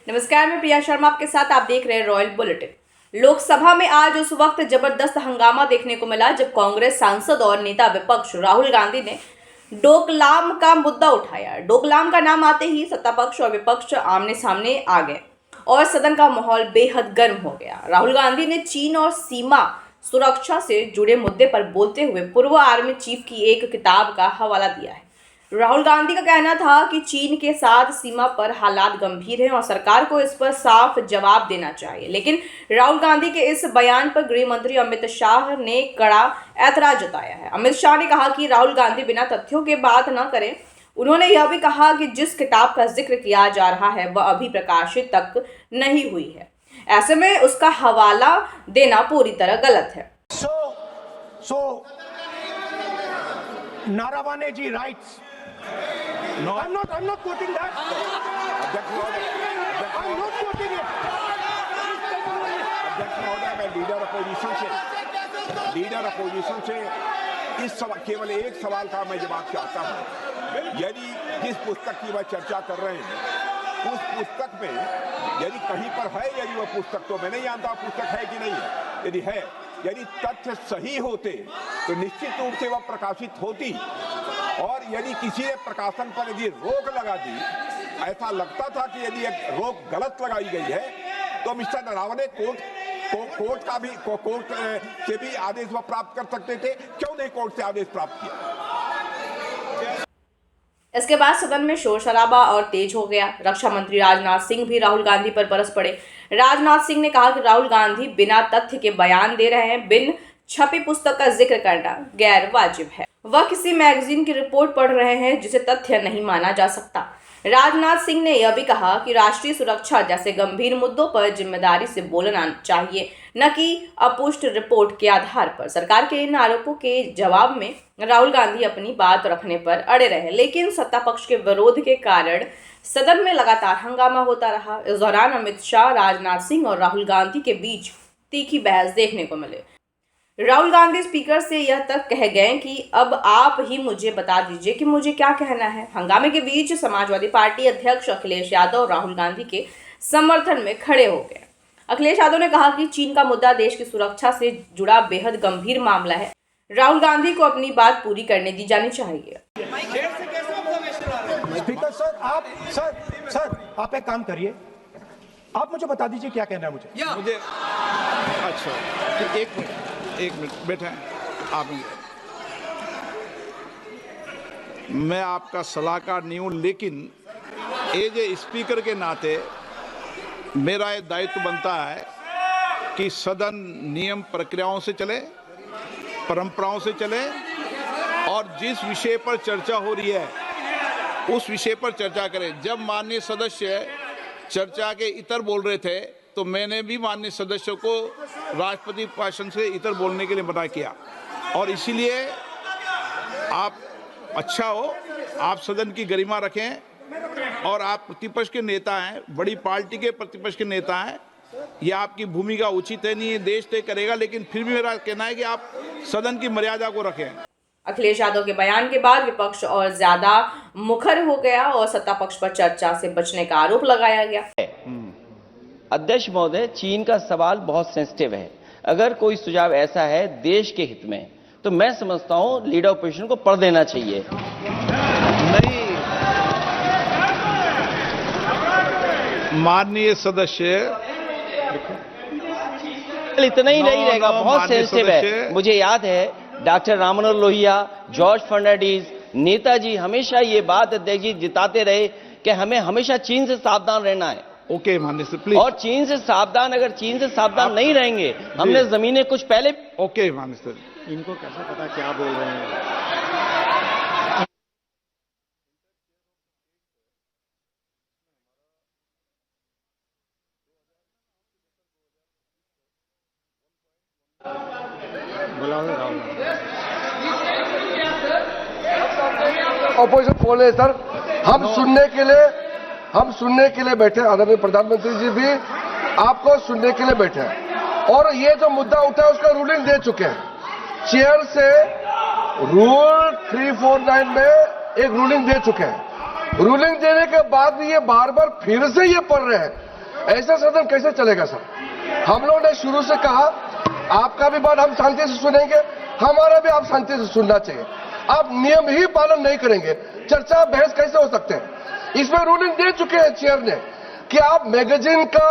नमस्कार, मैं प्रिया शर्मा आपके साथ। आप देख रहे हैं रॉयल बुलेटिन। लोकसभा में आज उस वक्त जबरदस्त हंगामा देखने को मिला जब कांग्रेस सांसद और नेता विपक्ष राहुल गांधी ने डोकलाम का मुद्दा उठाया। डोकलाम का नाम आते ही सत्ता पक्ष और विपक्ष आमने सामने आ गए और सदन का माहौल बेहद गर्म हो गया। राहुल गांधी ने चीन और सीमा सुरक्षा से जुड़े मुद्दे पर बोलते हुए पूर्व आर्मी चीफ की एक किताब का हवाला दिया है। राहुल गांधी का कहना था कि चीन के साथ सीमा पर हालात गंभीर हैं और सरकार को इस पर साफ जवाब देना चाहिए। लेकिन राहुल गांधी के इस बयान पर गृह मंत्री अमित शाह ने कड़ा ऐतराज जताया है। अमित शाह ने कहा कि राहुल गांधी बिना तथ्यों के बात न करें। उन्होंने यह भी कहा कि जिस किताब का जिक्र किया जा रहा है वह अभी प्रकाशित तक नहीं हुई है, ऐसे में उसका हवाला देना पूरी तरह गलत है। Naravane ji writes. No, I'm not quoting that. I'm not quoting it. मैं लीडर अपोजिशन से इस केवल एक सवाल का मैं जवाब चाहता हूं। यदि जिस पुस्तक की मैं चर्चा कर रहे हैं उस पुस्तक में यदि कहीं पर है, यदि वह पुस्तक, तो मैं नहीं जानता पुस्तक है कि नहीं है, यदि है, यदि तथ्य सही होते तो निश्चित रूप से वह प्रकाशित होती, और यदि किसी ने प्रकाशन पर यदि रोक लगा दी, ऐसा लगता था कि यदि एक रोक गलत लगाई गई है तो मिस्टर नरावने कोर्ट से भी आदेश वह प्राप्त कर सकते थे। क्यों नहीं कोर्ट से आदेश प्राप्त किया? इसके बाद सदन में शोर शराबा और तेज हो गया। रक्षा मंत्री राजनाथ सिंह भी राहुल गांधी पर बरस पड़े। राजनाथ सिंह ने कहा कि राहुल गांधी बिना तथ्य के बयान दे रहे हैं। बिन छपी पुस्तक का जिक्र करना गैर वाजिब है। वह किसी मैगजीन की रिपोर्ट पढ़ रहे हैं जिसे तथ्य नहीं माना जा सकता। राजनाथ सिंह ने यह भी कहा कि राष्ट्रीय सुरक्षा जैसे गंभीर मुद्दों पर जिम्मेदारी से बोलना चाहिए, न कि अपुष्ट रिपोर्ट के आधार पर। सरकार के इन आरोपों के जवाब में राहुल गांधी अपनी बात रखने पर अड़े रहे, लेकिन सत्ता पक्ष के विरोध के कारण सदन में लगातार हंगामा होता रहा। इस दौरान अमित शाह, राजनाथ सिंह और राहुल गांधी के बीच तीखी बहस देखने को मिले। राहुल गांधी स्पीकर से यह तक कह गए कि अब आप ही मुझे बता दीजिए कि मुझे क्या कहना है। हंगामे के बीच समाजवादी पार्टी अध्यक्ष अखिलेश यादव राहुल गांधी के समर्थन में खड़े हो गए। अखिलेश यादव ने कहा कि चीन का मुद्दा देश की सुरक्षा से जुड़ा बेहद गंभीर मामला है। राहुल गांधी को अपनी बात पूरी करने दी जानी चाहिए। स्पीकर सर आप एक काम करिए, आप मुझे बता दीजिए क्या कहना है मुझे। अच्छा, एक मिनट बैठे आप। मैं आपका सलाहकार नहीं हूं, लेकिन एज ए स्पीकर के नाते मेरा ये दायित्व बनता है कि सदन नियम प्रक्रियाओं से चले, परंपराओं से चले, और जिस विषय पर चर्चा हो रही है उस विषय पर चर्चा करें। जब माननीय सदस्य चर्चा के इतर बोल रहे थे तो मैंने भी माननीय सदस्यों को राष्ट्रपति भाषण से इतर बोलने के लिए मना किया, और इसीलिए आप अच्छा हो, आप सदन की गरिमा रखें, और आप प्रतिपक्ष के नेता हैं, बड़ी पार्टी के प्रतिपक्ष के नेता हैं, यह आपकी भूमिका उचित है, नहीं देश तय करेगा, लेकिन फिर भी मेरा कहना है कि आप सदन की मर्यादा को रखें। अखिलेश यादव के बयान के बाद विपक्ष और ज्यादा मुखर हो गया और सत्ता पक्ष पर चर्चा से बचने का आरोप लगाया गया। अध्यक्ष महोदय, चीन का सवाल बहुत सेंसिटिव है। अगर कोई सुझाव ऐसा है देश के हित में, तो मैं समझता हूं लीडर ऑपोजिशन को पढ़ देना चाहिए। नहीं, माननीय सदस्य, इतना ही नहीं रहेगा, बहुत सेंसिटिव है। मुझे याद है डॉक्टर राम मनोहर लोहिया, जॉर्ज फर्नांडिस, नेताजी हमेशा ये बात अध्यक्ष जी जिताते रहे कि हमें हमेशा चीन से सावधान रहना है। ओके माननीय सर, प्लीज। और चीन से सावधान नहीं रहेंगे, हमने जमीनें कुछ पहले। ओके माननीय सर, इनको कैसे पता क्या बोल रहे हैं? ऑपोजिशन बोल रहे सर, हम सुनने के लिए बैठे। आदरणीय प्रधानमंत्री जी भी आपको सुनने के लिए बैठे हैं, और ये जो मुद्दा उठा है उसका रूलिंग दे चुके हैं। चेयर से रूल 349 में एक रूलिंग दे चुके हैं। रूलिंग देने के बाद भी ये बार बार फिर से ये पढ़ रहे हैं ऐसा सदन कैसे चलेगा सर? हम लोगों ने शुरू से कहा आपका भी बात हम शांति से सुनेंगे, हमारा भी आप शांति से सुनना चाहिए। आप नियम ही पालन नहीं करेंगे, चर्चा बहस कैसे हो सकते हैं? इसमें रूलिंग दे चुके हैं चेयर ने कि आप मैगजीन का,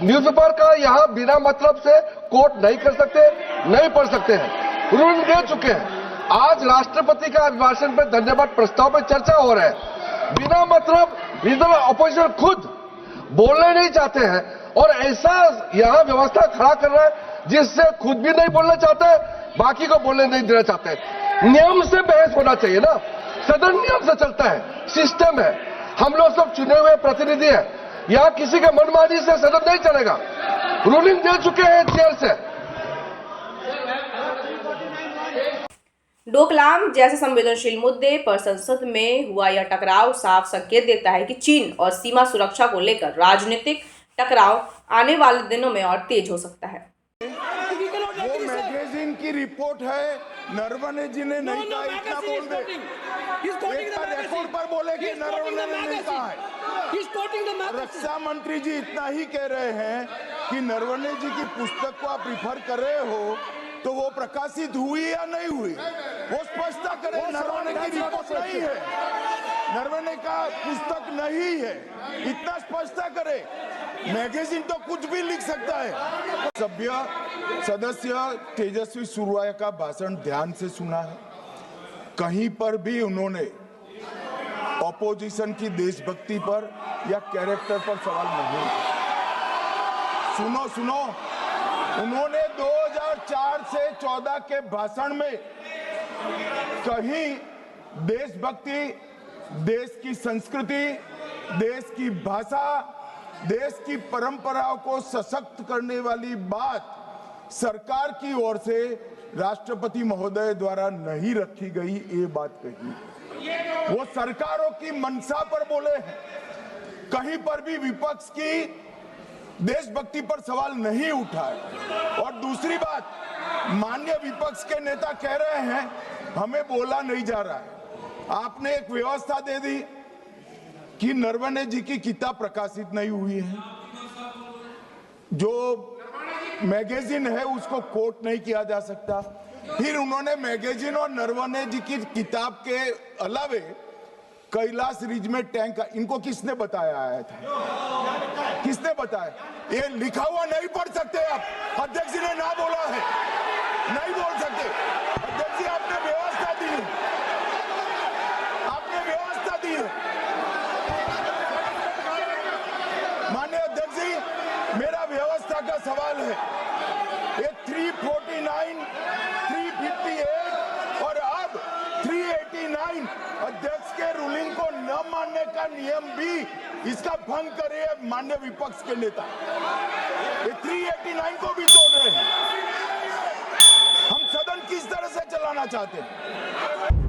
न्यूज़पेपर का यहाँ बिना मतलब से कोट नहीं कर सकते, नहीं पढ़ सकते हैं, रूलिंग दे चुके हैं। आज राष्ट्रपति का अभिभाषण पर धन्यवाद प्रस्ताव पर चर्चा हो रहा है, बिना मतलब लीडर अपोजिशन खुद बोलने नहीं चाहते हैं और ऐसा यहाँ व्यवस्था खड़ा कर रहा है जिससे खुद भी नहीं बोलना चाहते हैं, बाकी को बोलने नहीं देना चाहते हैं। नियम से बहस होना चाहिए ना, सदन नियम से चलता है, सिस्टम है, हम लोग सब चुने हुए प्रतिनिधि हैं, यहाँ किसी के मनमानी से सदन नहीं चलेगा। रूलिंग दे चुके हैं चेयर से। डोकलाम जैसे संवेदनशील मुद्दे पर संसद में हुआ यह टकराव साफ संकेत देता है कि चीन और सीमा सुरक्षा को लेकर राजनीतिक टकराव आने वाले दिनों में और तेज हो सकता है। वो मैगजीन की रिपोर्ट है, नरवणे जी ने नहीं कहा, इतना बोल दे। रिकॉर्ड पर बोले कि नरवणे ने नहीं कहा है। रक्षा मंत्री जी इतना ही कह रहे हैं कि नरवणे जी की पुस्तक को आप रिफर कर रहे हो तो वो प्रकाशित हुई या नहीं हुई, वो स्पष्टता करें। नरवणे की रिपोर्ट नहीं है, नरवणे का पुस्तक नहीं है, इतना स्पष्टता करे। मैगजीन तो कुछ भी लिख सकता है। सदस्य तेजस्वी सूर्या का भाषण ध्यान से सुना है, कहीं पर भी उन्होंने ऑपोजिशन की देशभक्ति पर या कैरेक्टर पर सवाल नहीं। सुनो, उन्होंने 2004 से 14 के भाषण में कहीं देशभक्ति, देश की संस्कृति, देश की भाषा, देश की परंपराओं को सशक्त करने वाली बात सरकार की ओर से राष्ट्रपति महोदय द्वारा नहीं रखी गई, ये बात कही। वो सरकारों की मंशा पर बोले हैं, कहीं पर भी विपक्ष की देशभक्ति पर सवाल नहीं उठाए। और दूसरी बात, माननीय विपक्ष के नेता कह रहे हैं हमें बोला नहीं जा रहा है। आपने एक व्यवस्था दे दी कि नरवणे जी की किताब प्रकाशित नहीं हुई है, जो मैगजीन है उसको कोट नहीं किया जा सकता। फिर उन्होंने मैगजीन और नरवणे जी की किताब के अलावे कैलाश रिज में टैंक, इनको किसने बताया आया था? किसने बताया? ये लिखा हुआ नहीं पढ़ सकते आप, अध्यक्ष जी ने ना बोला है, नहीं बोल सकते। अध्यक्ष जी आपने व्यवस्था दी है, आपने व्यवस्था दी है। माननीय अध्यक्ष जी, मेरा व्यवस्था का सवाल है, ये 349, 358 और अब 389 अध्यक्ष के रूलिंग को न मानने का नियम भी इसका भंग करे माननीय विपक्ष के नेता। ये 389 को भी तोड़ रहे हैं। हम सदन किस तरह से चलाना चाहते हैं?